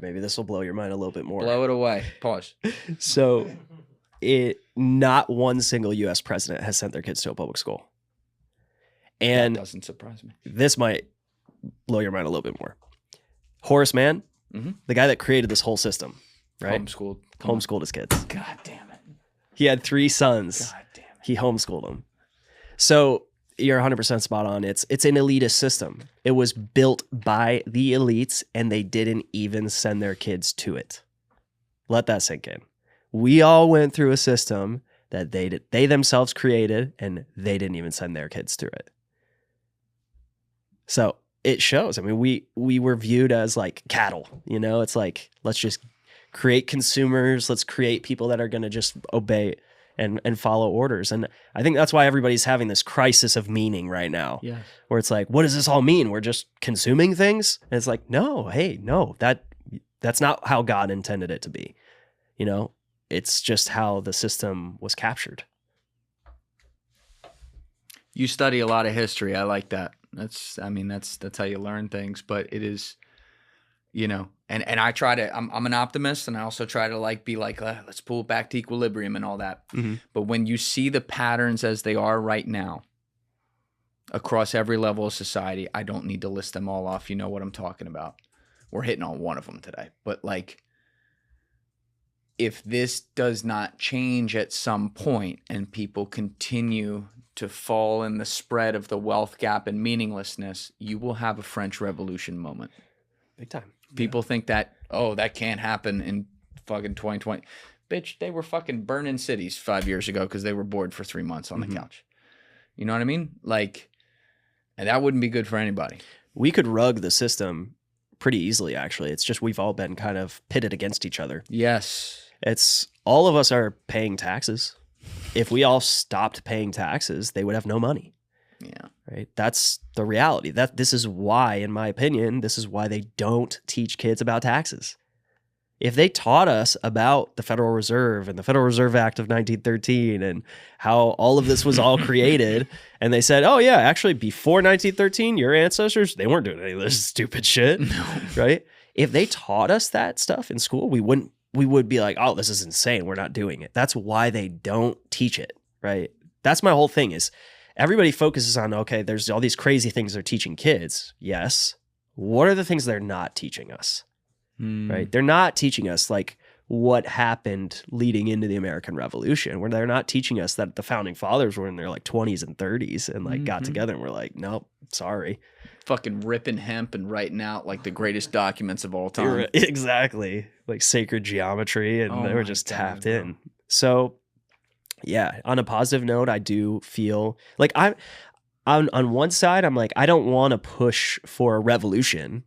maybe this will blow your mind a little bit more. Blow it away. Pause. So not one single U.S. president has sent their kids to a public school. And that doesn't surprise me. This might blow your mind a little bit more. Horace Mann, the guy that created this whole system, right? Homeschooled his kids. God damn it. He had 3 sons. God damn it. He homeschooled them. So you're 100% spot on. It's an elitist system. It was built by the elites, and they didn't even send their kids to it. Let that sink in. We all went through a system that they themselves created, and they didn't even send their kids through it. So it shows. I mean, we were viewed as like cattle, you know? It's like, let's just create consumers. Let's create people that are going to just obey and follow orders. And I think that's why everybody's having this crisis of meaning right now. Yeah. Where it's like, what does this all mean? We're just consuming things? And it's like, no, that's not how God intended it to be. You know, it's just how the system was captured. You study a lot of history. I like that. That's how you learn things, but it is, you know, and I try to, I'm an optimist, and I also try to be like, let's pull it back to equilibrium and all that. Mm-hmm. But when you see the patterns as they are right now across every level of society, I don't need to list them all off. You know what I'm talking about. We're hitting on one of them today, but if this does not change at some point and people continue to fall in the spread of the wealth gap and meaninglessness, you will have a French Revolution moment. Big time. People think that, that can't happen in fucking 2020. Bitch, they were fucking burning cities 5 years ago because they were bored for 3 months on the couch. You know what I mean? And that wouldn't be good for anybody. We could rug the system pretty easily, actually. It's just we've all been kind of pitted against each other. Yes. It's all of us are paying taxes. If we all stopped paying taxes, they would have no money. Yeah. Right. That's the reality. This is why, in my opinion, this is why they don't teach kids about taxes. If they taught us about the Federal Reserve and the Federal Reserve Act of 1913 and how all of this was all created, and they said, oh yeah, actually before 1913, your ancestors, they weren't doing any of this stupid shit. No. Right. If they taught us that stuff in school, we would be like, oh, this is insane. We're not doing it. That's why they don't teach it, right? That's my whole thing is everybody focuses on, okay, there's all these crazy things they're teaching kids. Yes. What are the things they're not teaching us, right? They're not teaching us what happened leading into the American Revolution, where they're not teaching us that the founding fathers were in their 20s and 30s and got together and were like, nope, sorry. Fucking ripping hemp and writing out the greatest documents of all time. Exactly. Sacred geometry, and they were just tapped in. So yeah, on a positive note, I do feel I'm on one side, I'm I don't want to push for a revolution.